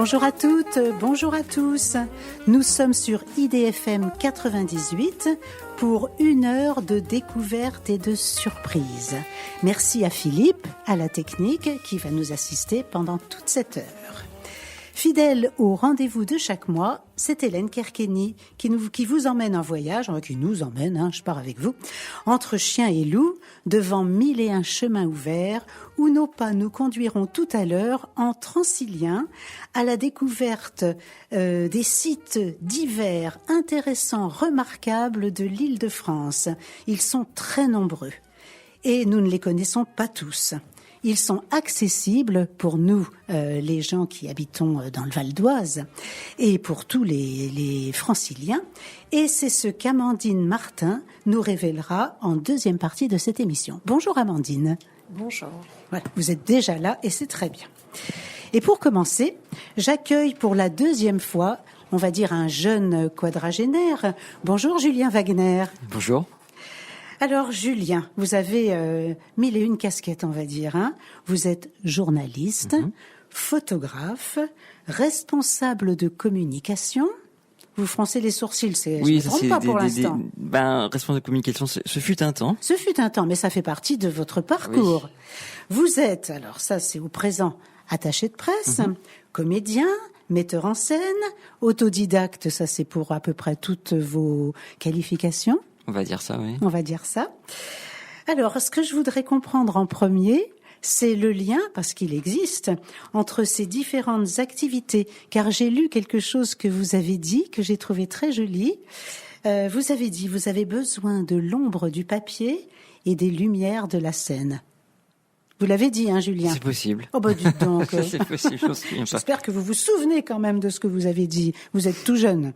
Bonjour à toutes, bonjour à tous. Nous sommes sur IDFM 98 pour 1 heure de découverte et de surprise. Merci à Philippe, à la technique, qui va nous assister pendant toute cette heure. Fidèle au rendez-vous de chaque mois, c'est Hélène Kerkeny qui vous emmène en voyage, qui nous emmène, je pars avec vous, entre chiens et loups, devant 1001 chemins ouverts, où nos pas nous conduiront tout à l'heure en Transilien à la découverte des sites divers, intéressants, remarquables de l'Île-de-France. Ils sont très nombreux et nous ne les connaissons pas tous. Ils sont accessibles pour nous, les gens qui habitons dans le Val d'Oise, et pour tous les franciliens. Et c'est ce qu'Amandine Martin nous révélera en deuxième partie de cette émission. Bonjour Amandine. Bonjour. Voilà, vous êtes déjà là et c'est très bien. Et pour commencer, j'accueille pour la deuxième fois, on va dire un jeune quadragénaire. Bonjour Julien Wagner. Bonjour. Alors Julien, vous avez 1001 casquettes, on va dire. Vous êtes journaliste, photographe, responsable de communication. Vous froncez les sourcils, je ne me trompe pas pour l'instant. Responsable de communication, ce fut un temps. Ce fut un temps, mais ça fait partie de votre parcours. Oui. Vous êtes, alors ça c'est au présent, attaché de presse, comédien, metteur en scène, autodidacte, ça c'est pour à peu près toutes vos qualifications. On va dire ça, oui. On va dire ça. Alors, ce que je voudrais comprendre en premier, c'est le lien, parce qu'il existe, entre ces différentes activités. Car j'ai lu quelque chose que vous avez dit, que j'ai trouvé très joli. Vous avez dit, vous avez besoin de l'ombre du papier et des lumières de la scène. Vous l'avez dit, Julien? C'est possible. Oh, dites donc. C'est possible, je me souviens pas. J'espère que vous vous souvenez quand même de ce que vous avez dit. Vous êtes tout jeune.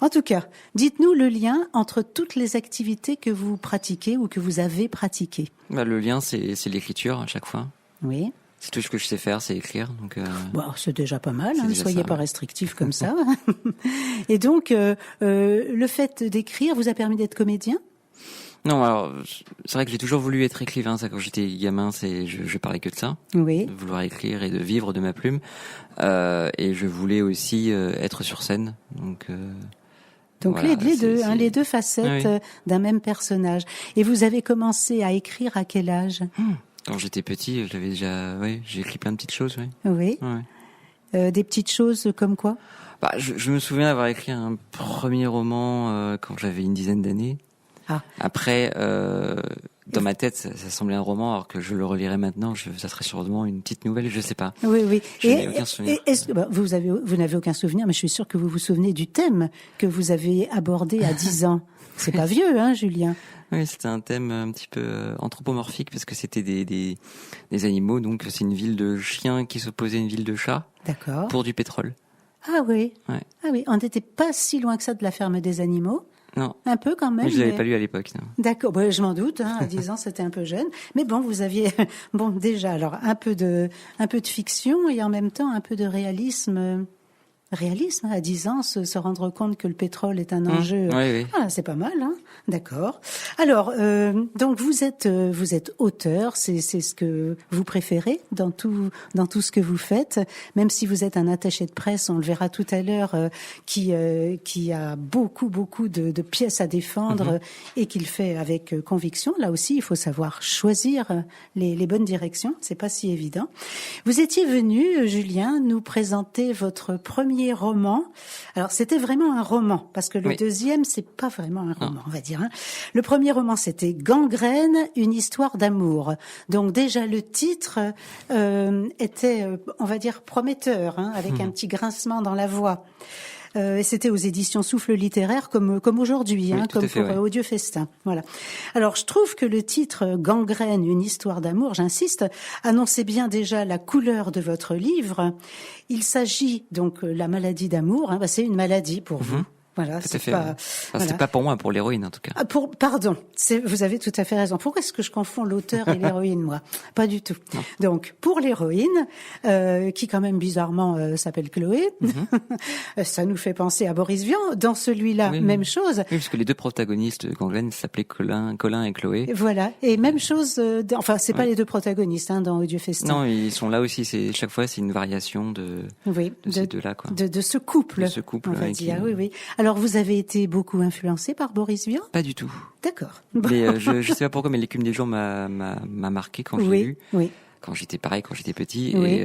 En tout cas, dites-nous le lien entre toutes les activités que vous pratiquez ou que vous avez pratiquées. Le lien, c'est l'écriture à chaque fois. Oui. C'est tout ce que je sais faire, c'est écrire. Donc, c'est déjà pas mal, ne soyez pas restrictif comme ça. Et donc, le fait d'écrire vous a permis d'être comédien ? Non, alors, c'est vrai que j'ai toujours voulu être écrivain. Ça, quand j'étais gamin, je parlais que de ça. Oui. De vouloir écrire et de vivre de ma plume. Et je voulais aussi être sur scène. Donc voilà, les deux facettes d'un même personnage. Et vous avez commencé à écrire à quel âge ? Quand j'étais petit, j'ai écrit plein de petites choses, oui. Oui. Ouais. Des petites choses comme quoi ? Je me souviens avoir écrit un premier roman quand j'avais une dizaine d'années. Ah. Après, dans ma tête, ça semblait un roman, alors que je le relirais maintenant, ça serait sûrement une petite nouvelle, je sais pas. Oui. Je n'ai aucun souvenir. Vous n'avez aucun souvenir, mais je suis sûre que vous vous souvenez du thème que vous avez abordé à 10 ans. C'est pas vieux, Julien? Oui, c'était un thème un petit peu anthropomorphique, parce que c'était des animaux, donc c'est une ville de chiens qui s'opposait à une ville de chats. D'accord. Pour du pétrole. Ah oui. Ouais. Ah oui, on n'était pas si loin que ça de la ferme des animaux. Non. Un peu quand même. Mais je l'avais pas lu à l'époque, non. D'accord, je m'en doute, à 10 ans c'était un peu jeune. Mais bon, vous aviez déjà alors un peu de fiction et en même temps un peu de réalisme à 10 ans, se rendre compte que le pétrole est un enjeu. Oui. Ah, c'est pas mal, D'accord. Alors, donc vous êtes auteur, c'est ce que vous préférez dans tout ce que vous faites, même si vous êtes un attaché de presse, on le verra tout à l'heure, qui a beaucoup de pièces à défendre et qu'il fait avec conviction. Là aussi, il faut savoir choisir les bonnes directions, c'est pas si évident. Vous étiez venu, Julien, nous présenter votre premier roman. Alors, c'était vraiment un roman, parce que le deuxième, c'est pas vraiment un roman, on va dire. Le premier roman, c'était Gangrène, une histoire d'amour. Donc déjà, le titre était, on va dire, prometteur, avec un petit grincement dans la voix. Et c'était aux éditions Souffle littéraire comme aujourd'hui, comme pour Audio Festin. Voilà. Alors je trouve que le titre Gangrène, une histoire d'amour, j'insiste, annonçait bien déjà la couleur de votre livre. Il s'agit donc la maladie d'amour, c'est une maladie pour vous. Voilà, c'est pas. Voilà. C'est pas pour moi, pour l'héroïne en tout cas. Pardon, vous avez tout à fait raison. Pourquoi est-ce que je confonds l'auteur et l'héroïne, moi? Pas du tout. Non. Donc, pour l'héroïne, qui quand même bizarrement s'appelle Chloé, ça nous fait penser à Boris Vian. Dans celui-là, même chose. Oui, parce que les deux protagonistes de Ganglen s'appelaient Colin et Chloé. Voilà, et même chose. Enfin, c'est pas les deux protagonistes dans Odieux Festin. Non, ils sont là aussi. Chaque fois, c'est une variation de ces deux-là, quoi. De ce couple. De ce couple, on va dire. Oui. Alors, vous avez été beaucoup influencé par Boris Vian? Pas du tout. D'accord. Mais je sais pas pourquoi, mais l'écume des jours m'a marqué quand je l'ai lu. Oui. Quand j'étais petit, oui.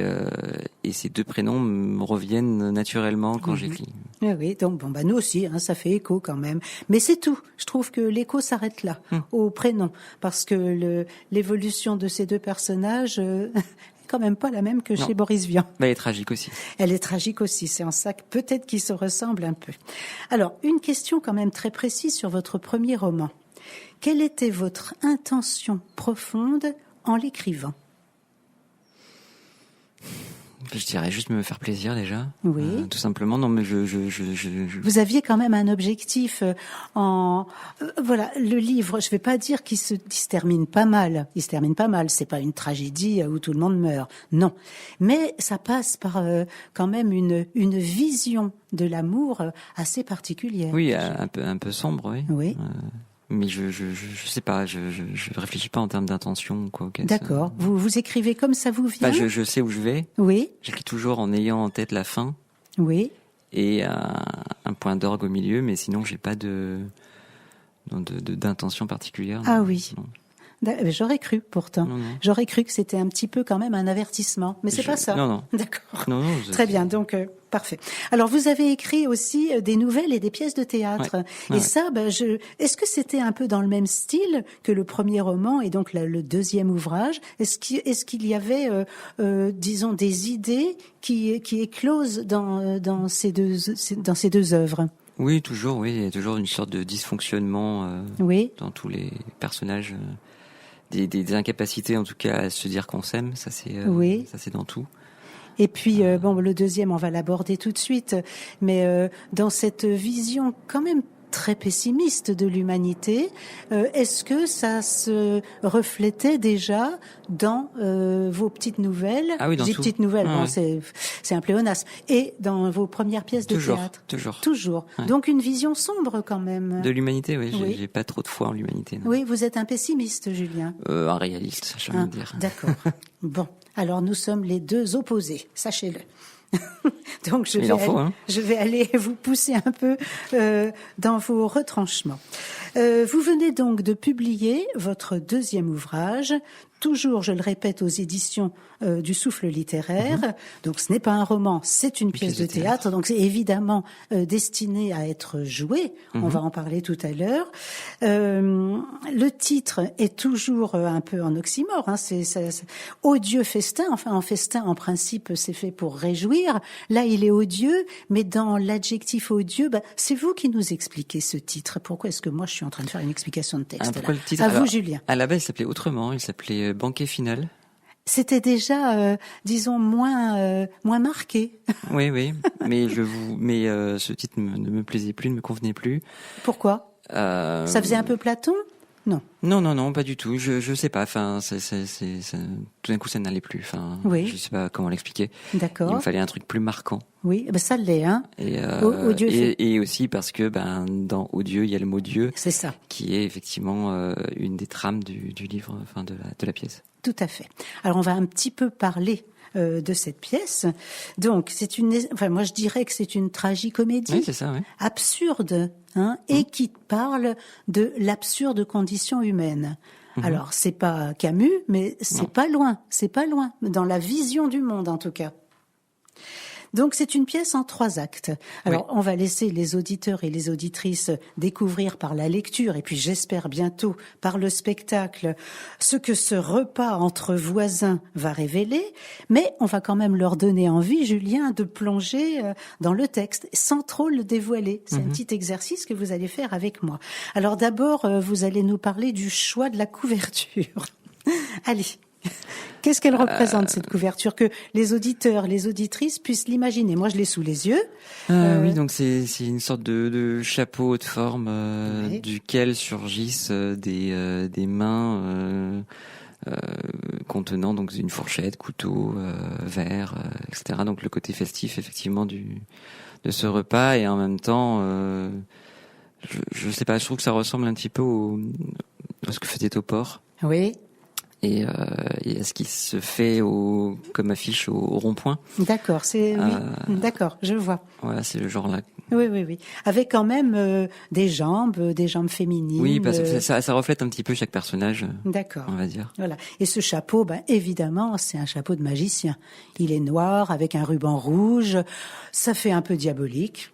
et ces deux prénoms me reviennent naturellement quand j'écris. Oui, donc nous aussi, ça fait écho quand même. Mais c'est tout. Je trouve que l'écho s'arrête là, au prénom, parce que l'évolution de ces deux personnages quand même pas la même que chez Boris Vian. Elle est tragique aussi. Elle est tragique aussi, c'est en ça que peut-être qu'ils se ressemblent un peu. Alors, une question quand même très précise sur votre premier roman. Quelle était votre intention profonde en l'écrivant ? Je dirais juste me faire plaisir déjà. Oui. Tout simplement. Non, mais Vous aviez quand même un objectif voilà, le livre, je vais pas dire qu'il se termine pas mal. Il se termine pas mal. C'est pas une tragédie où tout le monde meurt. Non. Mais ça passe par quand même une vision de l'amour assez particulière. Oui, un peu sombre, oui. Oui. Mais je sais pas, je réfléchis pas en termes d'intention ou quoi. D'accord. Vous écrivez comme ça vous vient. Je sais où je vais. Oui. J'écris toujours en ayant en tête la fin. Oui. Et un point d'orgue au milieu, mais sinon j'ai pas d'intention particulière. Ah oui. Non. J'aurais cru pourtant. Non. J'aurais cru que c'était un petit peu quand même un avertissement, mais c'est pas ça. Non. D'accord. Non. Très bien. Donc parfait. Alors vous avez écrit aussi des nouvelles et des pièces de théâtre. Ouais. Et ça, est-ce que c'était un peu dans le même style que le premier roman et donc le deuxième ouvrage ? Est-ce qu'il y avait, disons, des idées qui éclosent dans ces deux œuvres ? Oui, toujours. Oui, il y a toujours une sorte de dysfonctionnement dans tous les personnages. Des incapacités en tout cas à se dire qu'on s'aime, ça c'est dans tout. Et puis le deuxième on va l'aborder tout de suite, mais dans cette vision quand même très pessimiste de l'humanité, est-ce que ça se reflétait déjà dans vos petites nouvelles? Ah oui, dans tout. Petites nouvelles, c'est un pléonasme. Et dans vos premières pièces de théâtre? Toujours. Ouais. Donc une vision sombre quand même. De l'humanité, oui. J'ai pas trop de foi en l'humanité. Non. Oui, vous êtes un pessimiste, Julien. Un réaliste, j'ai envie de dire. D'accord. Bon, alors nous sommes les deux opposés, sachez-le. Donc je vais aller vous pousser un peu dans vos retranchements. Vous venez donc de publier votre deuxième ouvrage, toujours, je le répète, aux éditions du Souffle littéraire. Donc ce n'est pas un roman, c'est une pièce de théâtre. Donc c'est évidemment destiné à être joué. On va en parler tout à l'heure. Le titre est toujours un peu en oxymore. C'est odieux festin. Enfin, en festin, en principe, c'est fait pour réjouir. Là, il est odieux, mais dans l'adjectif odieux, c'est vous qui nous expliquez ce titre. Pourquoi est-ce que moi, je suis en train de faire une explication de texte là. Le titre, vous, Julien. À la base, il s'appelait autrement. Il s'appelait Banquet final. C'était déjà, disons, moins marqué. Oui, mais ce titre ne me plaisait plus, ne me convenait plus. Pourquoi ? Ça faisait un peu Platon ? Non. Non, pas du tout. Je sais pas. Enfin, tout d'un coup, ça n'allait plus. Enfin, je sais pas comment l'expliquer. D'accord. Il me fallait un truc plus marquant. Oui, ça l'est, hein. Et aussi parce que, dans Odieux, il y a le mot Dieu. C'est ça. Qui est effectivement une des trames du livre, enfin de la pièce. Tout à fait. Alors, on va un petit peu parler de cette pièce. Donc, moi je dirais que c'est une tragicomédie. Oui, c'est ça, oui. Absurde, et qui parle de l'absurde condition humaine. Alors, c'est pas Camus, mais c'est pas loin, dans la vision du monde en tout cas. Donc c'est une pièce en 3 actes. Alors on va laisser les auditeurs et les auditrices découvrir par la lecture et puis j'espère bientôt par le spectacle ce que ce repas entre voisins va révéler, mais on va quand même leur donner envie, Julien, de plonger dans le texte sans trop le dévoiler. C'est un petit exercice que vous allez faire avec moi. Alors d'abord, vous allez nous parler du choix de la couverture. Allez. Qu'est-ce qu'elle représente, cette couverture, que les auditeurs, les auditrices puissent l'imaginer? Moi, je l'ai sous les yeux. Oui, donc c'est une sorte de chapeau haute forme duquel surgissent des mains contenant donc une fourchette, couteau, verre, etc. Donc le côté festif effectivement de ce repas, et en même temps, je sais pas, je trouve que ça ressemble un petit peu à ce que faisait Topor. Oui. Et à ce qui se fait comme affiche au rond-point. D'accord, oui, d'accord, je vois. Voilà, c'est le genre là. Oui. Avec quand même des jambes féminines. Oui, parce que ça reflète un petit peu chaque personnage. D'accord. On va dire. Voilà. Et ce chapeau, évidemment, c'est un chapeau de magicien. Il est noir avec un ruban rouge. Ça fait un peu diabolique.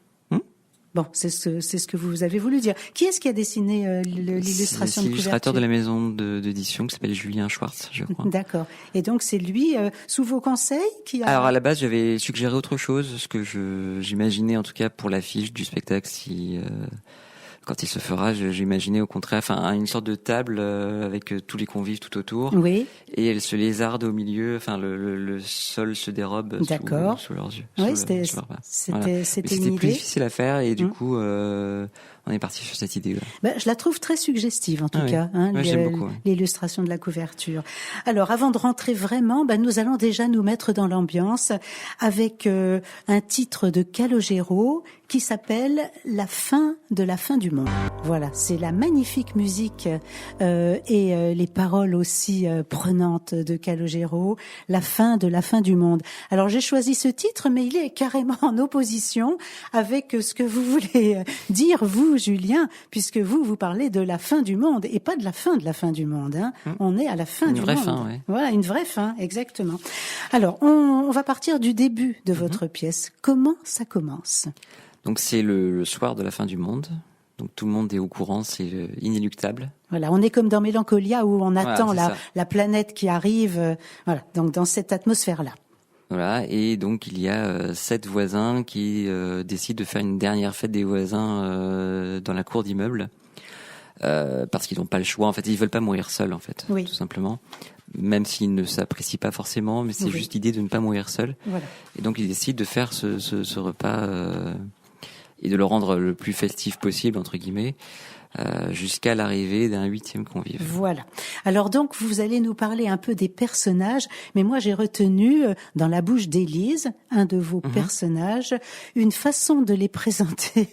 Bon, c'est ce que vous avez voulu dire. Qui est-ce qui a dessiné l'illustration de couverture? C'est l'illustrateur de la maison d'édition qui s'appelle Julien Schwartz, je crois. D'accord. Et donc c'est lui, sous vos conseils, qui a... Alors à la base, j'avais suggéré autre chose, ce que j'imaginais en tout cas pour l'affiche du spectacle, quand il se fera, j'imaginais au contraire, une sorte de table avec tous les convives tout autour. Oui. Et elle se lézarde au milieu, le sol se dérobe sous leurs yeux. Oui, c'était une idée. Plus difficile à faire, et du coup, on est parti sur cette idée-là. Je la trouve très suggestive en tout cas, j'aime beaucoup. L'illustration de la couverture. Alors, avant de rentrer vraiment, nous allons déjà nous mettre dans l'ambiance avec un titre de Calogero qui s'appelle La fin de la fin du monde. Voilà, c'est la magnifique musique et les paroles aussi prenantes de Calogero, La fin de la fin du monde. Alors, j'ai choisi ce titre, mais il est carrément en opposition avec ce que vous voulez dire, vous, Julien, puisque vous parlez de la fin du monde et pas de la fin du monde. On est à la fin du monde. Une vraie fin, oui. Voilà, une vraie fin, exactement. Alors, on va partir du début de votre pièce. Comment ça commence ? Donc c'est le soir de la fin du monde. Donc tout le monde est au courant, c'est inéluctable. Voilà, on est comme dans Mélancolia où on attend la planète qui arrive. Voilà, donc dans cette atmosphère-là. Voilà, et donc il y a 7 voisins qui décident de faire une dernière fête des voisins dans la cour d'immeuble, parce qu'ils n'ont pas le choix. En fait, ils veulent pas mourir seuls, en fait, tout simplement. Même s'ils ne s'apprécient pas forcément, mais c'est juste l'idée de ne pas mourir seul. Voilà. Et donc ils décident de faire ce repas et de le rendre le plus festif possible, entre guillemets, jusqu'à l'arrivée d'un 8e convive. Voilà. Alors donc, vous allez nous parler un peu des personnages, mais moi j'ai retenu dans la bouche d'Élise, un de vos personnages, une façon de les présenter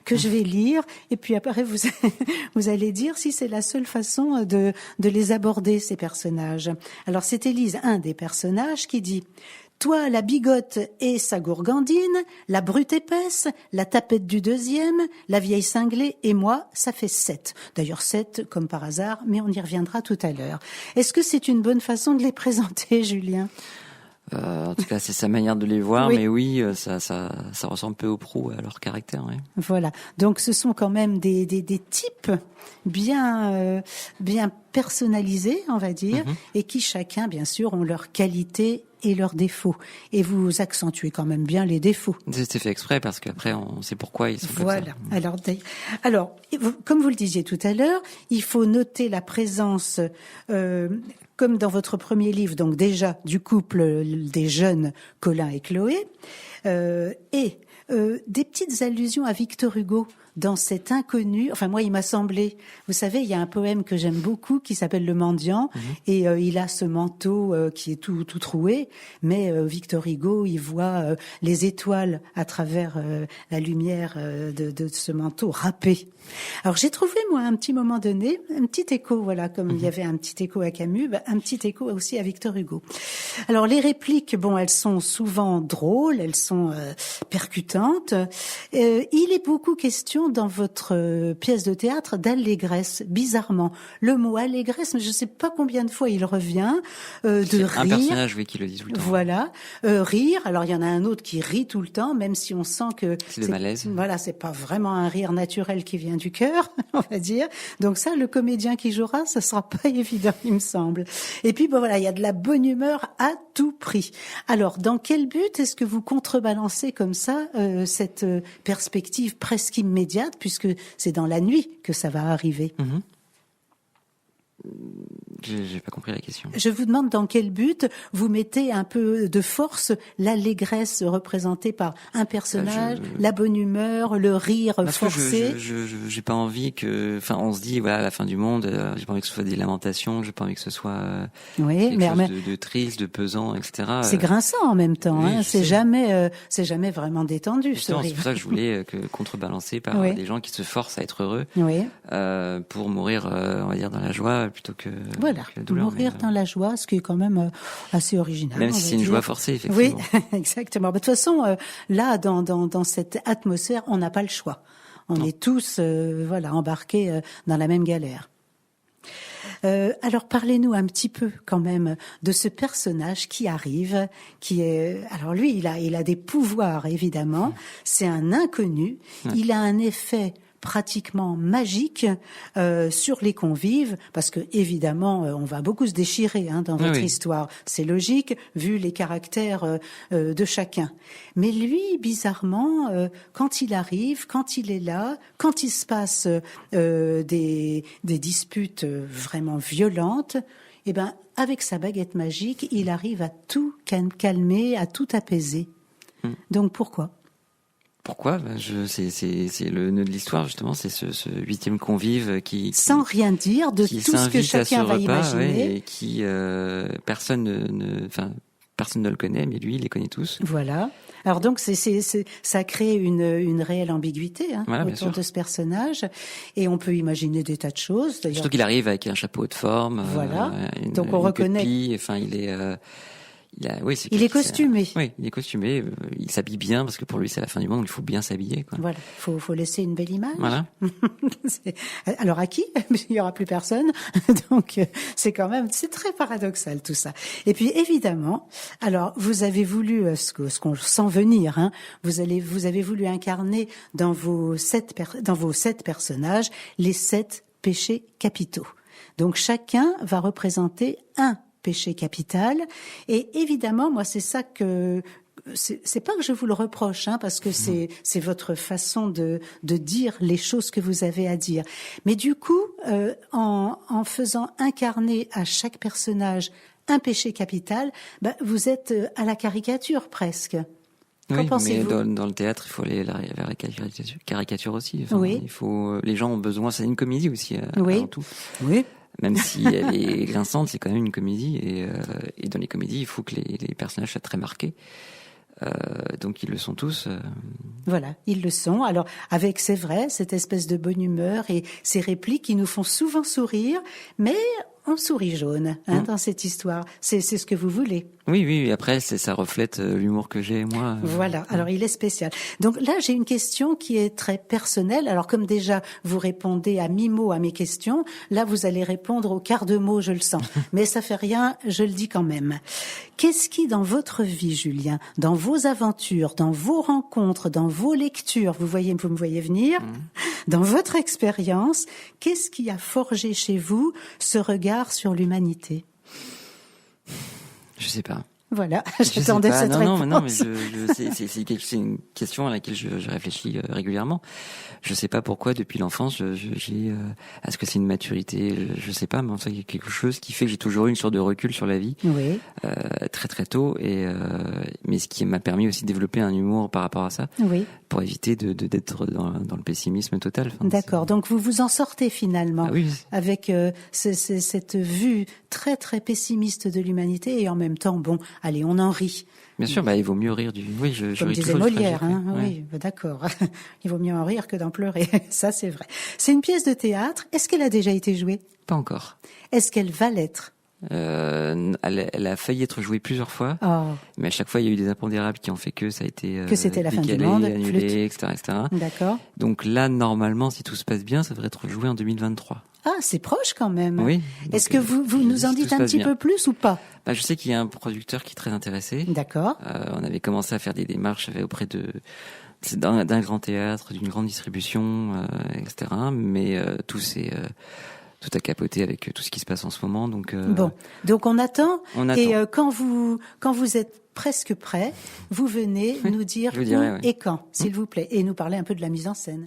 que je vais lire, et puis après vous allez dire si c'est la seule façon de les aborder, ces personnages. Alors c'est Élise, un des personnages, qui dit: toi, la bigote et sa gourgandine, la brute épaisse, la tapette du deuxième, la vieille cinglée et moi, ça fait 7. D'ailleurs 7 comme par hasard, mais on y reviendra tout à l'heure. Est-ce que c'est une bonne façon de les présenter, Julien ? En tout cas, c'est sa manière de les voir, mais oui, ça ressemble peu aux pros, à leur caractère. Oui. Voilà. Donc, ce sont quand même des types bien personnalisés, on va dire, et qui chacun, bien sûr, ont leurs qualités et leurs défauts. Et vous accentuez quand même bien les défauts. C'est fait exprès parce qu'après, on sait pourquoi ils sont comme ça. Voilà. Alors, comme vous le disiez tout à l'heure, il faut noter la présence, comme dans votre premier livre, donc déjà du couple des jeunes Colin et Chloé, et des petites allusions à Victor Hugo dans cet inconnu. Enfin, moi, il m'a semblé, vous savez, il y a un poème que j'aime beaucoup qui s'appelle Le Mendiant, et il a ce manteau qui est tout troué, mais Victor Hugo, il voit les étoiles à travers la lumière de ce manteau râpé. Alors, j'ai trouvé, moi, à un petit moment donné, un petit écho, voilà, comme il y avait un petit écho à Camus, un petit écho aussi à Victor Hugo. Alors, les répliques, elles sont souvent drôles, elles sont percutantes. Il est beaucoup question dans votre pièce de théâtre d'allégresse, bizarrement. Le mot allégresse, je ne sais pas combien de fois il revient, de rire. Un personnage, oui, qui le dit tout le temps. Voilà, rire. Alors, il y en a un autre qui rit tout le temps, même si on sent que... C'est de malaise. Voilà, c'est pas vraiment un rire naturel qui vient du cœur, on va dire. Donc ça, le comédien qui jouera, ça sera pas évident, il me semble. Et puis, voilà, il y a de la bonne humeur à tout prix. Alors, dans quel but est-ce que vous contrebalancez comme ça cette perspective presque immédiate, puisque c'est dans la nuit que ça va arriver? J'ai pas compris la question. Je vous demande dans quel but vous mettez un peu de force l'allégresse représentée par un personnage, la bonne humeur, le rire forcé. J'ai pas envie que, enfin, on se dit voilà, la fin du monde, j'ai pas envie que ce soit des lamentations, j'ai pas envie que ce soit quelque chose de triste, de pesant, etc. C'est grinçant en même temps, oui, hein. C'est jamais vraiment détendu. C'est pour ça que je voulais contrebalancer par des gens qui se forcent à être heureux, pour mourir, on va dire, dans la joie plutôt que voilà, que la douleur, mourir dans la joie, ce qui est quand même assez original. Même si c'est une joie forcée, effectivement. Oui, exactement. De toute façon, là, dans cette atmosphère, on n'a pas le choix. On est tous, embarqués dans la même galère. Alors parlez-nous un petit peu quand même de ce personnage qui arrive, qui est, alors lui, il a des pouvoirs évidemment. C'est un inconnu. Il a un effet pratiquement magique sur les convives, parce que évidemment on va beaucoup se déchirer dans votre histoire, c'est logique vu les caractères de chacun. Mais lui, bizarrement, quand il arrive, quand il est là, quand il se passe des disputes vraiment violentes, eh ben avec sa baguette magique, il arrive à tout calmer, à tout apaiser. Donc pourquoi ? Pourquoi ? C'est le nœud de l'histoire, justement, c'est ce 8e convive qui sans rien dire de tout ce que chacun va imaginer, et qui personne ne le connaît, mais lui, il les connaît tous. Voilà. Alors donc ça crée une réelle ambiguïté autour de ce personnage, et on peut imaginer des tas de choses. Surtout qu'il arrive avec un chapeau de forme. Voilà. Donc on reconnaît. Il est. Il est costumé. Oui, il est costumé. Il s'habille bien parce que pour lui c'est la fin du monde. Il faut bien s'habiller. Voilà, faut laisser une belle image. Voilà. Alors à qui ? Il y aura plus personne. Donc c'est très paradoxal tout ça. Et puis évidemment, alors vous avez voulu ce qu'on sent venir. Vous avez voulu incarner dans vos 7 personnages les 7 péchés capitaux. Donc chacun va représenter un péché capital, et évidemment moi c'est ça que c'est pas que je vous le reproche parce que c'est votre façon de dire les choses que vous avez à dire, mais du coup en faisant incarner à chaque personnage un péché capital, vous êtes à la caricature presque. Oui, mais dans le théâtre, il faut aller vers la caricature aussi. Les gens ont besoin, c'est une comédie aussi avant tout. Oui. Même si elle est grinçante, c'est quand même une comédie, et dans les comédies, il faut que les personnages soient très marqués. Donc ils le sont tous. Voilà, ils le sont. Alors avec, c'est vrai, cette espèce de bonne humeur et ces répliques qui nous font souvent sourire, mais on sourit jaune dans cette histoire. C'est ce que vous voulez. Oui. Après, ça reflète l'humour que j'ai, moi. Voilà. Alors, il est spécial. Donc là, j'ai une question qui est très personnelle. Alors, comme déjà, vous répondez à mi-mot à mes questions, là, vous allez répondre au quart de mot, je le sens. Mais ça fait rien, je le dis quand même. Qu'est-ce qui, dans votre vie, Julien, dans vos aventures, dans vos rencontres, dans vos lectures, vous me voyez venir, dans votre expérience, qu'est-ce qui a forgé chez vous ce regard sur l'humanité ? Je sais pas. Voilà, j'attendais cette réponse. Non, mais c'est une question à laquelle je réfléchis régulièrement. Je sais pas pourquoi depuis l'enfance, j'ai est-ce que c'est une maturité, je sais pas, mais enfin, il y a quelque chose qui fait que j'ai toujours eu une sorte de recul sur la vie, très très tôt, mais ce qui m'a permis aussi de développer un humour par rapport à ça, pour éviter d'être dans le pessimisme total. Enfin, d'accord, donc vous vous en sortez finalement avec cette vue très très pessimiste de l'humanité, et en même temps, allez, on en rit. Bien sûr, il vaut mieux rire du. Oui, je comme ris disait toujours Molière, oui, d'accord. Il vaut mieux en rire que d'en pleurer. Ça, c'est vrai. C'est une pièce de théâtre. Est-ce qu'elle a déjà été jouée ? Pas encore. Est-ce qu'elle va l'être ? Elle a failli être jouée plusieurs fois, mais à chaque fois il y a eu des impondérables qui ont fait que ça a été que c'était la fin du monde, annulé, etc. D'accord. Donc là, normalement, si tout se passe bien, ça devrait être joué en 2023. Ah, c'est proche quand même. Oui. Est-ce que vous nous en dites un petit peu plus ou pas ? Je sais qu'il y a un producteur qui est très intéressé. D'accord. On avait commencé à faire des démarches auprès d'un grand théâtre, d'une grande distribution, etc. Mais tout a capoté avec tout ce qui se passe en ce moment. Donc on attend. Et quand vous êtes presque prêt, vous venez nous dire où et quand, s'il vous plaît, et nous parler un peu de la mise en scène.